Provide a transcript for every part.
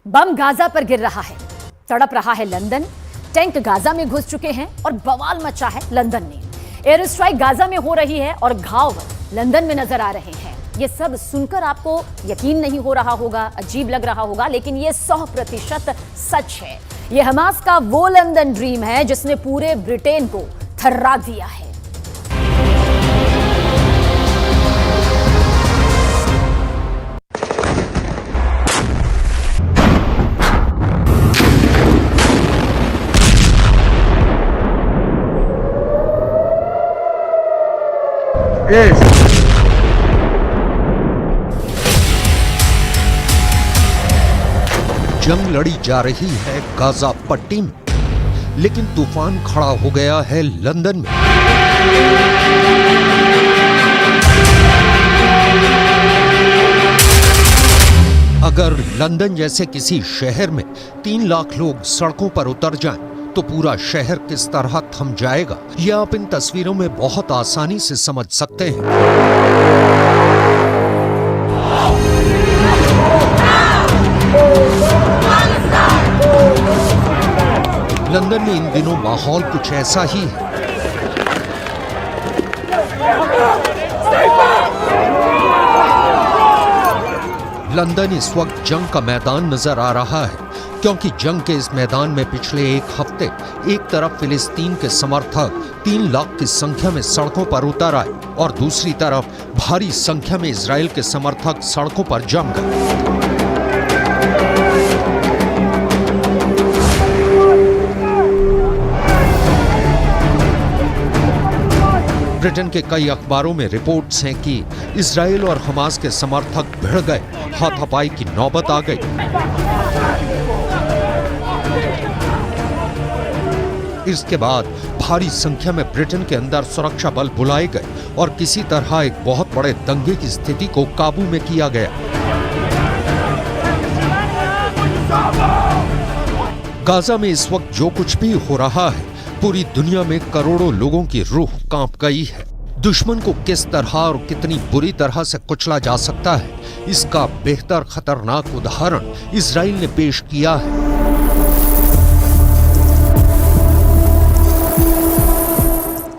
बम Gaza पर गिर रहा है, तड़प रहा है लंदन, टैंक गाजा में घुस चुके हैं और बवाल मचा है लंदन में। एयर स्ट्राइक गाजा में हो रही है और घाव लंदन में नजर आ रहे हैं। ये सब सुनकर आपको यकीन नहीं हो रहा होगा, अजीब लग रहा होगा, लेकिन ये 100% सच है। ये हमास का वो लंदन ड्रीम है जिसने पूरे ब्रिटेन को थर्रा दिया है। जंग लड़ी जा रही है गाजा पट्टी में, लेकिन तूफान खड़ा हो गया है लंदन में। अगर लंदन जैसे किसी शहर में 3 लाख लोग सड़कों पर उतर जाएं, तो पूरा शहर किस तरह थम जाएगा, यह आप इन तस्वीरों में बहुत आसानी से समझ सकते हैं। लंदन में इन दिनों माहौल कुछ ऐसा ही है। लंदन इस वक्त जंग का मैदान नजर आ रहा है, क्योंकि जंग के इस मैदान में पिछले एक हफ्ते एक तरफ फिलिस्तीन के समर्थक 3 लाख की संख्या में सड़कों पर उतर आए और दूसरी तरफ भारी संख्या में इजराइल के समर्थक सड़कों पर जम गए। ब्रिटेन के कई अखबारों में रिपोर्ट्स हैं कि इजराइल और हमास के समर्थक भिड़ गए, हाथापाई की नौबत आ गई। इसके बाद भारी संख्या में ब्रिटेन के अंदर सुरक्षा बल बुलाए गए और किसी तरह एक बहुत बड़े दंगे की स्थिति को काबू में किया गया। गाजा में इस वक्त जो कुछ भी हो रहा है, पूरी दुनिया में करोड़ों लोगों की रूह कांप गई है। दुश्मन को किस तरह और कितनी बुरी तरह से कुचला जा सकता है, इसका बेहतर खतरनाक उदाहरण इजराइल ने पेश किया है।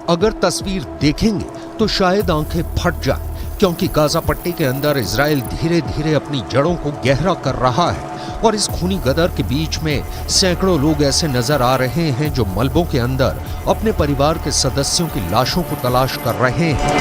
अगर तस्वीर देखेंगे तो शायद आंखें फट जाएं, क्योंकि गाजा पट्टी के अंदर इजराइल धीरे धीरे अपनी जड़ों को गहरा कर रहा है और इस खूनी गदर के बीच में सैकड़ों लोग ऐसे नजर आ रहे हैं जो मलबों के अंदर अपने परिवार के सदस्यों की लाशों को तलाश कर रहे हैं।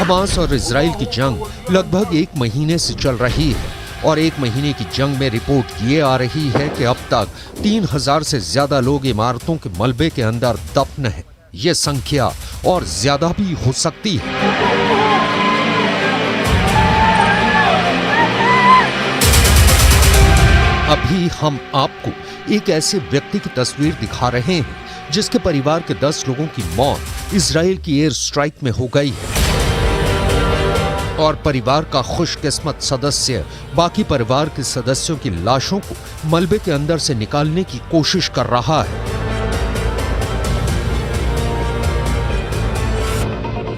हमास और इजराइल की जंग लगभग 1 महीने से चल रही है और 1 महीने की जंग में रिपोर्ट ये आ रही है कि अब तक 3000 से ज्यादा लोग इमारतों के मलबे के अंदर दफन हैं। ये संख्या और ज्यादा भी हो सकती है। अभी हम आपको एक ऐसे व्यक्ति की तस्वीर दिखा रहे हैं जिसके परिवार के 10 लोगों की मौत इजराइल की एयर स्ट्राइक में हो गई है और परिवार का खुशकिस्मत सदस्य बाकी परिवार के सदस्यों की लाशों को मलबे के अंदर से निकालने की कोशिश कर रहा है।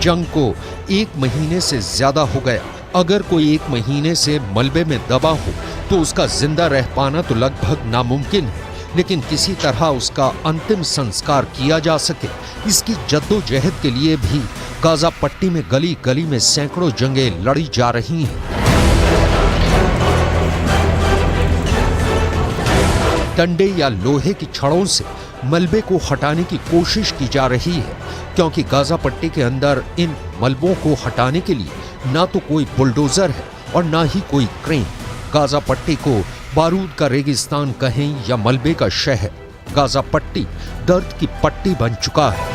जंग को 1 महीने से ज्यादा हो गया। अगर कोई 1 महीने से मलबे में दबा हो तो उसका जिंदा रह पाना तो लगभग नामुमकिन है, लेकिन किसी तरह उसका अंतिम संस्कार किया जा सके, इसकी जद्दोजहद के लिए भी गाजा पट्टी में गली गली में सैकड़ों जंगें लड़ी जा रही हैं। डंडे या लोहे की छड़ों से मलबे को हटाने की कोशिश की जा रही है। क्योंकि गाजा पट्टी के अंदर इन मलबों को हटाने के लिए ना तो कोई बुलडोजर है और ना ही कोई क्रेन। गाजा पट्टी को बारूद का रेगिस्तान कहें या मलबे का शहर, गाजा पट्टी दर्द की पट्टी बन चुका है।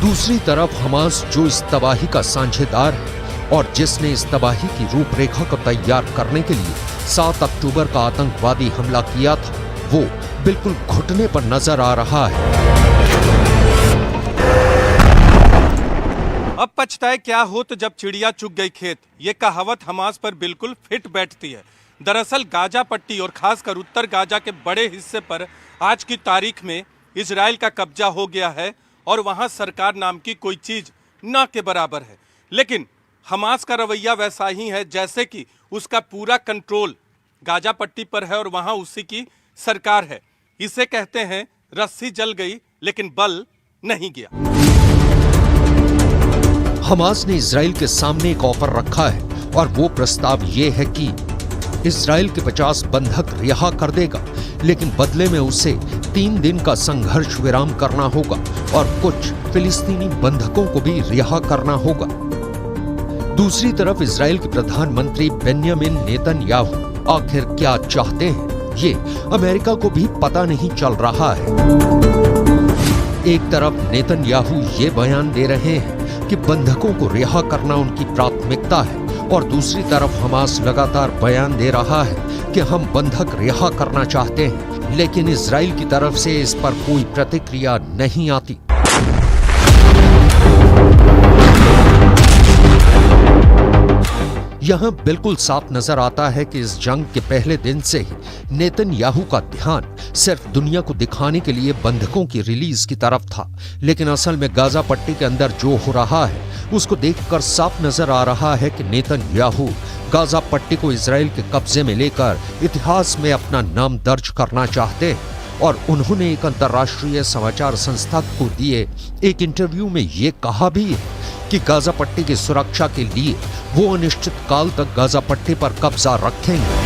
दूसरी तरफ हमास जो इस तबाही का साझेदार है और जिसने इस तबाही की रूपरेखा को तैयार करने के लिए 7 अक्टूबर का आतंकवादी हमला किया था, वो बिल्कुल घुटने पर नजर आ रहा है। अब पछताए क्या हो तो जब चिड़िया चुग गई खेत, ये कहावत हमास पर बिल्कुल फिट बैठती है। दरअसल गाजा पट्टी और खासकर उत्तर गाजा के बड़े हिस्से पर आज की तारीख में इजराइल का कब्जा हो गया है और वहां सरकार नाम की कोई चीज न के बराबर है। लेकिन हमास का रवैया वैसा ही है जैसे कि उसका पूरा कंट्रोल गाजा पट्टी पर है और वहां उसी की सरकार है। इसे कहते हैं रस्सी जल गई लेकिन बल नहीं गया। हमास ने इजराइल के सामने एक ऑफर रखा है और वो प्रस्ताव ये है कि इजराइल के 50 बंधक रिहा कर देगा, लेकिन बदले में उसे 3 दिन का संघर्ष विराम करना होगा और कुछ फिलिस्तीनी बंधकों को भी रिहा करना होगा। दूसरी तरफ इजराइल के प्रधानमंत्री बेन्यामिन नेतन्याहू आखिर क्या चाहते हैं, ये अमेरिका को भी पता नहीं चल रहा है। एक तरफ नेतन्याहू ये बयान दे रहे हैं कि बंधकों को रिहा करना उनकी प्राथमिकता है और दूसरी तरफ हमास लगातार बयान दे रहा है कि हम बंधक रिहा करना चाहते हैं, लेकिन इजराइल की तरफ से इस पर कोई प्रतिक्रिया नहीं आती। यहां बिल्कुल साफ नजर आता है कि इस जंग के पहले दिन से ही नेतन्याहू का ध्यान सिर्फ दुनिया को दिखाने के लिए बंधकों की रिलीज की तरफ था, लेकिन असल में गाजा पट्टी के अंदर जो हो रहा है उसको देखकर साफ नजर आ रहा है कि नेतन्याहू गाजा पट्टी को इजराइल के कब्जे में लेकर इतिहास में अपना नाम दर्ज करना चाहते हैं। और उन्होंने एक अंतर्राष्ट्रीय समाचार संस्था को दिए एक इंटरव्यू में ये कहा भी है कि गाजा पट्टी की सुरक्षा के लिए वो अनिश्चित काल तक गाजा पट्टी पर कब्जा रखेंगे।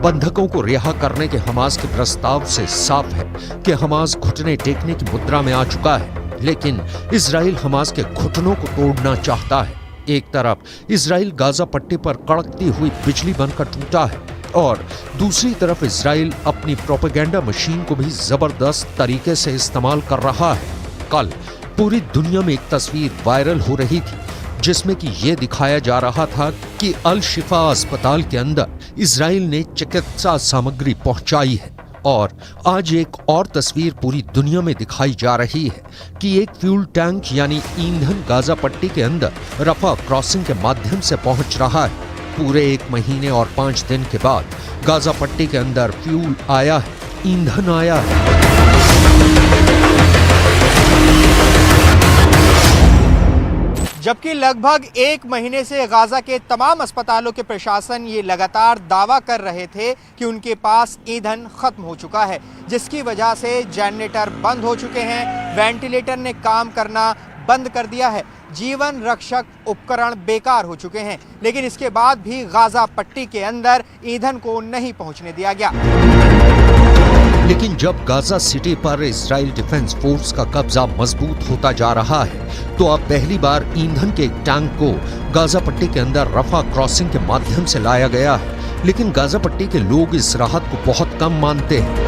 बंधकों को रिहा करने के हमास के प्रस्ताव से साफ है कि हमास घुटने टेकने की मुद्रा में आ चुका है, लेकिन इजराइल हमास के घुटनों को तोड़ना चाहता है। एक तरफ इजराइल गाजा पट्टी पर कड़कती हुई बिजली बनकर टूटा है और दूसरी तरफ इजराइल अपनी प्रोपेगेंडा मशीन को भी जबरदस्त तरीके से इस्तेमाल कर रहा है। कल पूरी दुनिया में एक तस्वीर वायरल हो रही थी जिसमें कि ये दिखाया जा रहा था कि अल शिफा अस्पताल के अंदर इजराइल ने चिकित्सा सामग्री पहुंचाई है। और आज एक और तस्वीर पूरी दुनिया में दिखाई जा रही है कि एक फ्यूल टैंक यानी ईंधन गाजा पट्टी के अंदर रफा क्रॉसिंग के माध्यम से पहुंच रहा है। पूरे 1 महीने और 5 दिन के बाद गाजा पट्टी के अंदर फ्यूल आया है, ईंधन आया है। जबकि लगभग 1 महीने से गाजा के तमाम अस्पतालों के प्रशासन ये लगातार दावा कर रहे थे कि उनके पास ईंधन खत्म हो चुका है, जिसकी वजह से जनरेटर बंद हो चुके हैं, वेंटिलेटर ने काम करना बंद कर दिया है, जीवन रक्षक उपकरण बेकार हो चुके हैं। लेकिन इसके बाद भी गाजा पट्टी के अंदर ईंधन को नहीं पहुंचने दिया गया। लेकिन जब गाजा सिटी पर इजराइल डिफेंस फोर्स का कब्जा मजबूत होता जा रहा है तो अब पहली बार ईंधन के एक टैंक को गाजा पट्टी के अंदर रफा क्रॉसिंग के माध्यम से लाया गया है। लेकिन गाजा पट्टी के लोग इस राहत को बहुत कम मानते हैं।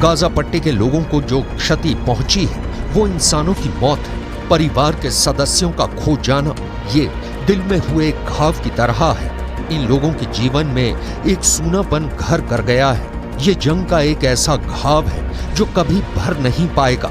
गाजा पट्टी के लोगों को जो क्षति पहुंची है वो इंसानों की मौत है। परिवार के सदस्यों का खो जाना ये दिल में हुए घाव की तरह है। इन लोगों के जीवन में एक सूनापन घर कर गया है ये जंग का एक ऐसा घाव है जो कभी भर नहीं पाएगा।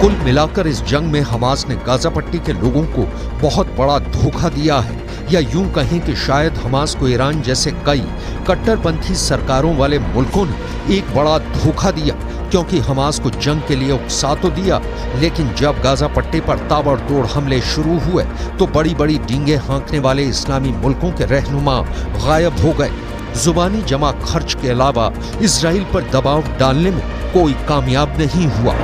कुल मिलाकर इस जंग में हमास ने गाजा पट्टी के लोगों को बहुत बड़ा धोखा दिया है, या यूं कहें कि शायद हमास को ईरान जैसे कई कट्टरपंथी सरकारों वाले मुल्कों ने एक बड़ा धोखा दिया, क्योंकि हमास को जंग के लिए उकसा तो दिया, लेकिन जब गाजा पट्टी पर ताबड़तोड़ हमले शुरू हुए तो बड़ी बड़ी डींगे हाँकने वाले इस्लामी मुल्कों के रहनुमा गायब हो गए। जुबानी जमा खर्च के अलावा इजराइल पर दबाव डालने में कोई कामयाब नहीं हुआ।